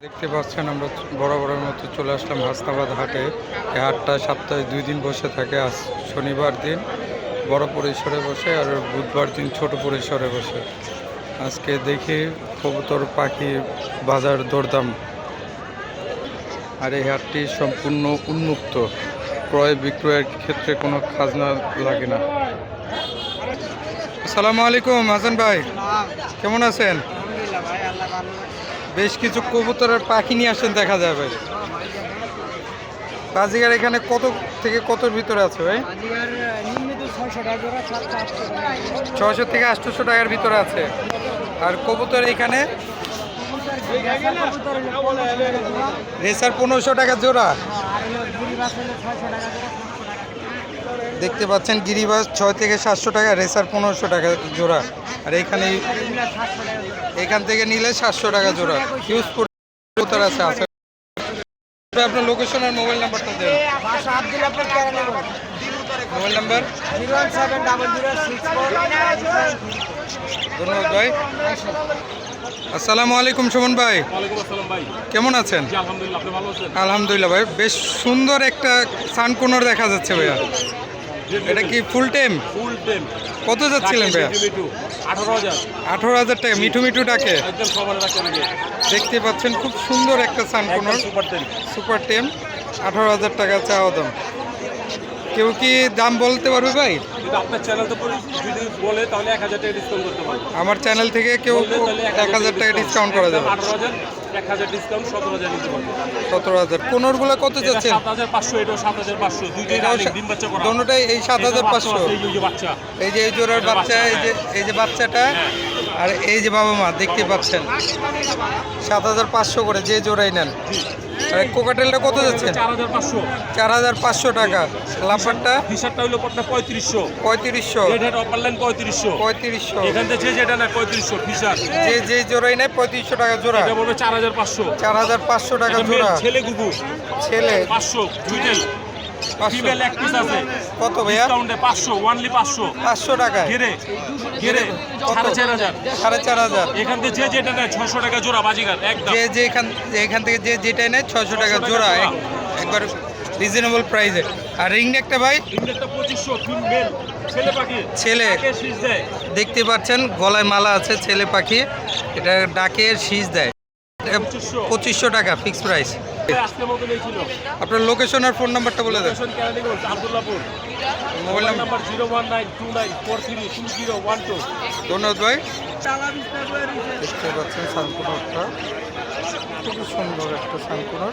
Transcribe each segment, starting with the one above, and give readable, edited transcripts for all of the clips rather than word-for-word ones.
দেখতে পাচ্ছেন আমরা বরাবরের মতো চলে আসলাম হাসনাবাদ হাটে। এই হাটটা সপ্তাহে 2 দিন বসে থাকে। আজ শনিবার দিন বড় পরিসরে বসে আর বুধবার দিন ছোট পরিসরে বসে। আজকে দেখি কবুতর পাখি বাজার দরদাম। আর এই হাটটি সম্পূর্ণ উন্মুক্ত, ক্রয় বিক্রয়ের ক্ষেত্রে কোনো খাজনা লাগে না। আসসালামু আলাইকুম হাসান ভাই, কেমন আছেন? বেশ কিছু কবুতরের পাখি নিয়ে আসছেন দেখা যাবে। বাজিগার এখানে কত থেকে কতর ভিতরে আছে ভাই? 600 থেকে 800 টাকার ভিতরে আছে। আর কবুতর এখানে রেসার 1500 টাকা জোড়া। দেখতে পাচ্ছেন গিরিবাস 6 থেকে 700 টাকা, রেসার 1500 টাকা জোড়া। আর এখান থেকে নিলে 700 টাকা জোড়া। হিউজ কবুতর আছে। আপনার লোকেশন আর মোবাইল নাম্বারটা দেন। Mobile number 0170064। ধন্যবাদ ভাই। আসসালামু আলাইকুম সুমন ভাই, কেমন আছেন? আলহামদুলিল্লাহ ভাই, বেশ সুন্দর একটা সানকোনর দেখা যাচ্ছে ভাইয়া। এটা কি ফুল টাইম? কত যাচ্ছিলেন ভাইয়া? 18,000 টাকা। মিঠু মিঠু ডাকে। দেখতে পাচ্ছেন খুব সুন্দর একটা সানকোনর সুপার টেম। 18,000 টাকা চাওয়া দাম। কেউ কি দাম বলতে পারবে ভাই? আপনার চ্যানেল তো যদি বলে তাহলে 1,000 টাকা ডিসকাউন্ট করতে পারবে। আমার চ্যানেল থেকে কেউ 1,000 টাকা ডিসকাউন্ট করা যাবে। 18,000 1,000 ডিসকাউন্ট 17,000 নিতে পারবে। 17,000। কোনরগুলো কত যাচ্ছে? 7,500, এটাও 7,500। দুইটাই ডিম বাচ্চা করা। দুটোটাই এই 7,500। এই যে বাচ্চা, এই যে এই জোড়ার বাচ্চা, এই যে বাচ্চাটা আর এই যে বাবা মা দেখতে পাচ্ছেন। 7,500 করে যে জোড়াই নেন। আর কোকাটেলটা কত যাচ্ছে? 4,500। 4,500 টাকা। লাফারটা ফিশারটা হলো আপনার 3500। 3500। রেড হেড অপারলাইন 3500। 3500। এখান থেকে যেটা না 3500 ফিশার। যে জোড়াই নেয় 3500 টাকা জোড়া। এটা বলবে 4,500। 4,500 টাকা জোড়া। ছেলে গুগু ছেলে 500। দুইটাই ফিমেল এক পিস আছে। কত ভাইয়া? ডিসকাউন্টে 500, অনলি 500। 500 টাকা। ঘিরে 4,500। 4,500। এখান থেকে যেটা নেয় 600 টাকা জোড়া বাজিগার একদম। এখান থেকে যেটাই নেয় 600 টাকা জোড়া। একবার রিজনেবল প্রাইসে। আর রিং নেকটা ভাই? ইন্ডিয়াটা 2500। ফিমেল ছেলে পাখি। ছেলে শীষ দেয়। দেখতে পাচ্ছেন গলায় মালা আছে, ছেলে পাখি। এটা ডাকে শীষ দেয়। 2500 টাকা ফিক্স প্রাইস। আপনার লোকেশন আর ফোন নাম্বারটা বলে দেন। আব্দুল্লাহপুর। Mobile number 01929432012। ধন্যবাদ ভাই। দেখতে পাচ্ছেন সানকুনরটা খুবই সুন্দর একটা সানকুনর।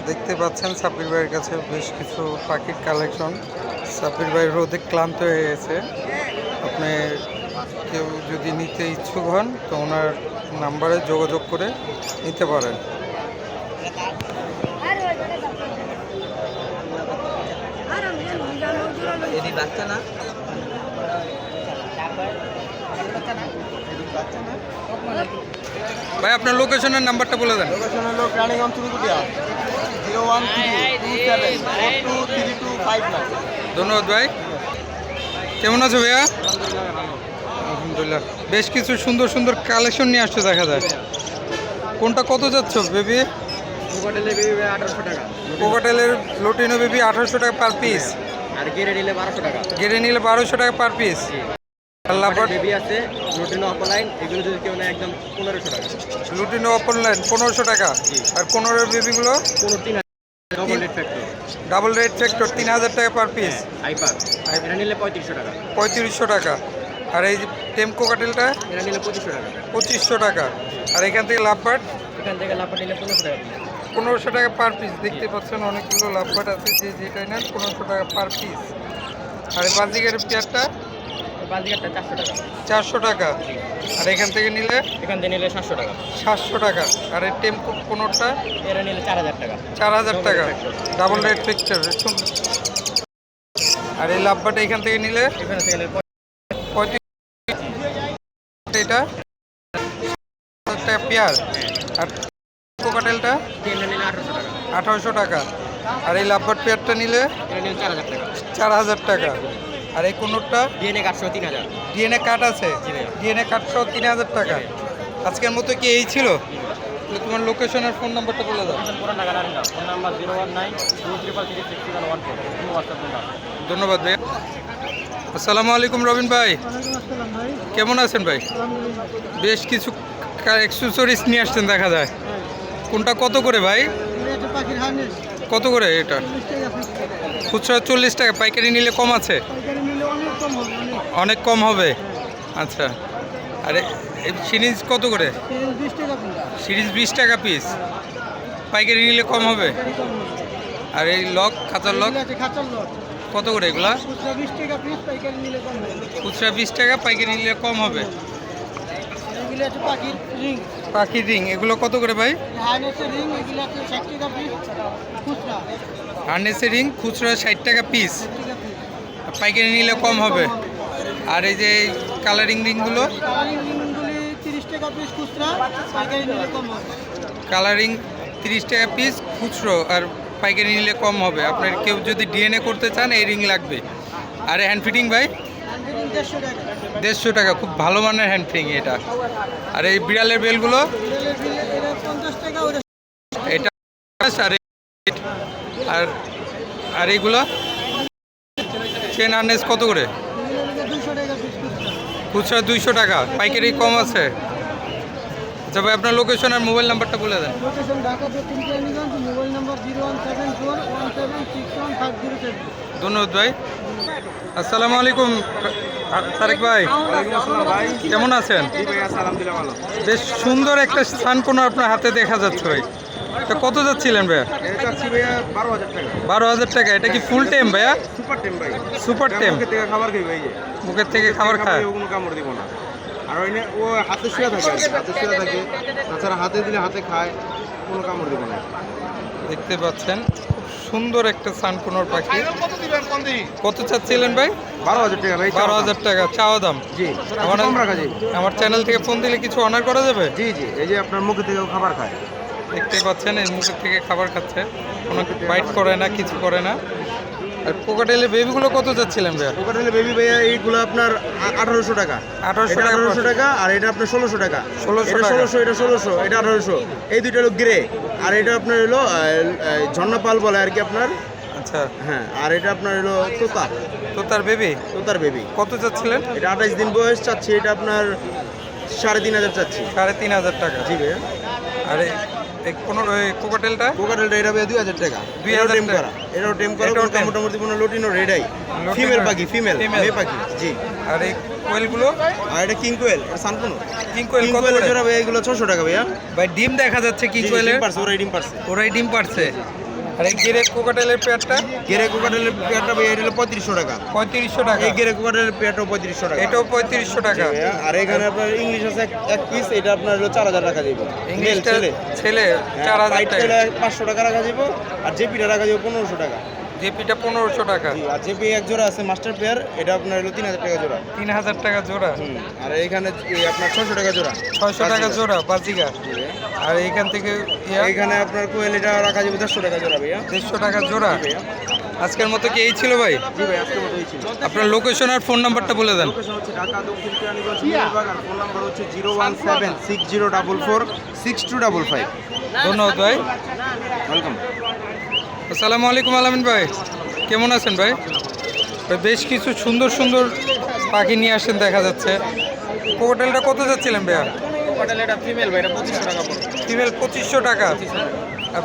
দেখতে পাচ্ছেন সাব্বির ভাইয়ের কাছে বেশ কিছু পাখির কালেকশন। সাব্বির ভাই রোদে ক্লান্ত হয়ে গেছে। আপনি কেউ যদি নিতে ইচ্ছুক হন তো ওনার নাম্বারে যোগাযোগ করে নিতে পারেন। ভাই আপনার লোকেশনের নাম্বারটা বলে দেন। লোকেশন হলো রানীগঞ্জ চুরুকুটিয়া 01327423259। ধন্যবাদ ভাই। কেমন আছো ভাইয়া? আলহামদুলিল্লাহ। বেশ কিছু সুন্দর সুন্দর কালেকশন নিয়ে আসছো দেখা যায়। কোনটা কত যাচ্ছ বেবি? কোকাটেলের বেবি 1800 টাকা। কোকাটেলের লোটিনো বেবি 1800 টাকা পার পিস। আর গেরে নিলে 1200 টাকা। গেড়ে নিলে 1200 টাকা পার পিস। লাফার বেবি আছে রুটিন অফলাইন, এগুলো যদি কেউ নেয় একদম 1500 টাকা। লুটিনো অপরলাইন 1500 টাকা। আর 15 বেবিগুলো 3000 double red factor. Double red factor 3000 টাকা পার পিস। হাইপার এটা নিলে 3500 টাকা। 3500 টাকা। আর এই যে টেম কোকাটেলটা এটা নিলে 2500 টাকা। 2500 টাকা। আর এখান থেকে লাভবার্ড এখান থেকে লাফা নিলে 1500 টাকা। 1500 টাকা পার পিস। দেখতে পাচ্ছেন অনেকগুলো লাভবার্ড আছে, যেটাই নেন 1500 টাকা পার পিস। আর এই বাজিকের পেয়ারটা বাজিগারটা 400 টাকা। 400 টাকা। আর এখান থেকে নিলে 700 টাকা। 700 টাকা। আর এই টেম কোনোটা এটা নিলে 4000 টাকা। 4000 টাকা। Double red fixture. আর এই লাভবাটা এখান থেকে নিলে এখানে থেকে 35। এটা টাকা পেয়ার। আর কোকাটেলটা এটা নিলে 1800 টাকা। 1800 টাকা। আর এই লাভবাট পেয়ারটা নিলে এটা নিলে 4000 টাকা। 4000 টাকা। আর এই কোনোটা ডিএনএ কাটসহ 3000। ডিএনএ কার্ড আছে, ডিএনএ কার্ড সহ 3000 টাকা। আজকের মতো কি এই ছিল? তাহলে তোমার লোকেশন আর ফোন নাম্বারটা বলে দাও। ফোন নাম্বার 01923331114 ধন্যবাদ ভাই। আসসালামু আলাইকুম রবিন ভাই, কেমন আছেন ভাই? বেশ কিছু অ্যাক্সেসরিজ নিয়ে আসছেন দেখা যায়। কোনটা কত করে ভাই? কত করে এটা? খুচরা 40 টাকা, পাইকারি নিলে কম আছে? অনেক কম হবে। আচ্ছা, আরে সিরিজ কত করে? সিরিজ 20 টাকা পিস, পাইকারি নিলে কম হবে। আর এই লক, খাঁচার লক কত করে এগুলা? খুচরা 20 টাকা, পাইকারি নিলে কম হবে। পাখির রিং এগুলো কত করে ভাই? হার্নেসের রিং খুচরা 60 টাকা পিস, পাইকারি নিলে কম হবে। আর এই যে কালারিং রিংগুলো? কালারিং 30 টাকা পিস খুচরো, আর পাইকারি নিলে কম হবে। আপনার কেউ যদি ডিএনএ করতে চান এই রিং লাগবে। আর হ্যান্ড ফিটিং ভাই? 150 টাকা, খুব ভালো মানের হ্যান্ড ফিটিং এটা। আর এই বিড়ালের বেলগুলো? এটা আর আর এইগুলো চেন হার্নেস কত করে? খুচরা 200 টাকা, পাইকারি কম আছে। আচ্ছা ভাই, আপনার লোকেশন আর মোবাইল নাম্বারটা বলে দেন। ধন্যবাদ ভাই। আসসালামু আলাইকুম তারেক ভাই, কেমন আছেন? বেশ সুন্দর একটা সানকোনো আপনার হাতে দেখা যাচ্ছে ভাই। এটা কত যাচ্ছিলেন ভাইয়া? 12,000 টাকা। এটা কি ফুল টাইম ভাইয়া? Super time. মুখের থেকে খাবার খায়? কামড় দিব না। আর ও হাতে শুয়ে থাকে, তাছাড়া হাতে দিলে হাতে খায়, কোনো কামড় দিব না। দেখতে পাচ্ছেন খুব সুন্দর একটা সানকোনোর পাখি। কত চাচ্ছিলেন ভাই? 12,000 টাকা ভাই। 12,000 টাকা চাওয়া দাম? জি। আমার চ্যানেল থেকে ফোন দিলে কিছু অনার করা যাবে? জি জি, এই যে আপনার মুখে থেকেও খাবার খায়। দেখতে পাচ্ছেন এর মুখের থেকে খাবার খাচ্ছে, কোনো বাইট করে না, কিছু করে না। আর কোকাটেলের বেবিগুলো কত যাচ্ছিলেন ভাইয়া? কোকাটেলের বেবি ভাইয়া এইগুলো আপনার 1800 টাকা। 1800 টাকা। আর এটা আপনার 1600 টাকা। 1600, এটা 1600, এটা 1800। এই দুইটা হলো গ্রে, আর এটা আপনার হলো ঝর্ণাপাল বলে আর কি আপনার। আচ্ছা হ্যাঁ, আর এটা আপনার হলো তোতার বেবি। তোতার বেবি কত যাচ্ছিলেন? এটা 28 দিন বয়স চাচ্ছি, এটা আপনার 3,500 চাচ্ছি। 3,500 টাকা। জি ভাইয়া। আর এই কোকাটেলটা? কোকাটেলটা এটা ভাইয়া 2,000 টাকা। 2,000 টেম করা, এটাও টেম করা, মোটামুটি কোনো লটিনো রেডাই, ফিমেল পাখি, ফিমেল মেয়ে পাখি। জি। আর এই কোয়েলগুলো? আর এটা কিং কোয়েল, এটা সানকোনো। কিং কোয়েল কত করে? জোড়া ভাইয়া এগুলো 600 টাকা ভাইয়া। ভাই ডিম দেখা যাচ্ছে কিং কোয়েলের? ওরাই ডিম পারছে। ওরাই ডিম পারছে। আর এই গেরে কোকাটেলের পেয়ারটা? গেরে কোকাটেলের পেয়ারটা ভাইয়া এটা হলো 3500 টাকা। 3500 টাকা। এই গেরে কোকাটেলের পেয়ারটাও 3500 টাকা। এটাও 3500 টাকা। আর এখানে আপনার ইংলিশ আছে এক পিস, এটা আপনার হলো 4,000 টাকা দিব। ইংলিশটা ছেলে 4,000 টাকা। 500 টাকা রাখা দিব। আর জেপিটা রাখা দিব 1500 টাকা। জেপিটা 1500 টাকা। আর জেপি এক জোড়া আছে মাস্টার পেয়ার, এটা আপনার হলো 3,000 টাকা জোড়া। 3,000 টাকা জোড়া। আর এখানে আপনার 600 টাকা জোড়া। 600 টাকা জোড়া বাজিকা। আর এইখান থেকে এখানে আপনার কোয়েল এটা রাখা যাবে 150 টাকা জোড়া ভাইয়া। 150 টাকা জোড়া। আজকের মতো কি এই ছিল ভাই? জি ভাই, আজকের মতো এই ছিল। আপনার লোকেশন আর ফোন নাম্বারটা বলে দেন। লোকেশন হচ্ছে ঢাকা দক্ষিণ কেরানীগঞ্জ বিভাগ, আর ফোন নাম্বার হচ্ছে 01760446255। ধন্যবাদ ভাই। ওয়েলকাম। আসসালামু আলাইকুম আলামিন ভাই, কেমন আছেন ভাই? বেশ কিছু সুন্দর সুন্দর পাখি নিয়ে আসেন দেখা যাচ্ছে। কোকাটেলটা কত যাচ্ছিলেন ভাইয়া? কোকাটেল এটা ফিমেল ভাই, এটা 2500 টাকা পড়বে। ফিমেল 2500 টাকা। আর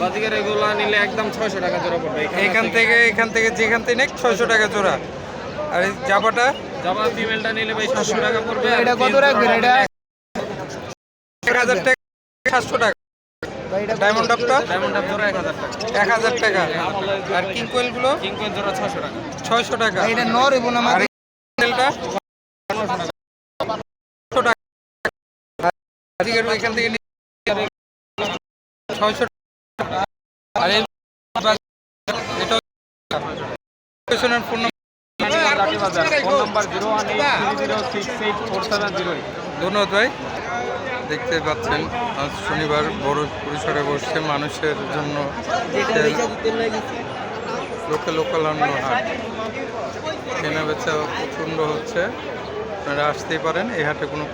বাজিকার এগুলো নিলে একদম 600 টাকা জোড়া পড়বে। এখান থেকে যেখান থেকে নেক 600 টাকা জোড়া। আর এই জাবাটা? জাবা ফিমেলটা নিলে ভাই 700 টাকা পড়বে। এটা কত রাখবেন? এটা 1000 টাকা, 700 টাকা। ডায়মন্ড আপটা? ডায়মন্ড আপ জোড়া 1000 টাকা। 1000 টাকা। আর কিং কোয়েলগুলো? কিং কোয়েল জোড়া 600 টাকা। 600 টাকা। এটা নর এবং আর আমাদের কোয়েলটা 600 টাকা। আজকের এখান থেকে 600 টাকা। আর এটা ফোন ফোন নাম্বার 01830684708। ধন্যবাদ ভাই। দেখতে পাচ্ছেন আজ শনিবার বড় পরিসরে বসছে মানুষের জন্য লোকাল অন্য হাট। কেনা বেচা প্রচণ্ড হচ্ছে, আপনারা আসতেই পারেন। এই হাটে কোনো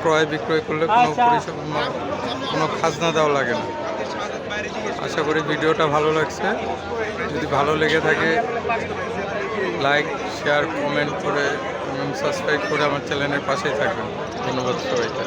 ক্রয় বিক্রয় করলে কোনো খাজনা দেওয়া লাগে না। আশা করি ভিডিওটা ভালো লাগছে। যদি ভালো লেগে থাকে লাইক, শেয়ার, কমেন্ট করে এবং সাবস্ক্রাইব করে আমার চ্যানেলের পাশেই থাকবেন। ধন্যবাদ সবাইকে।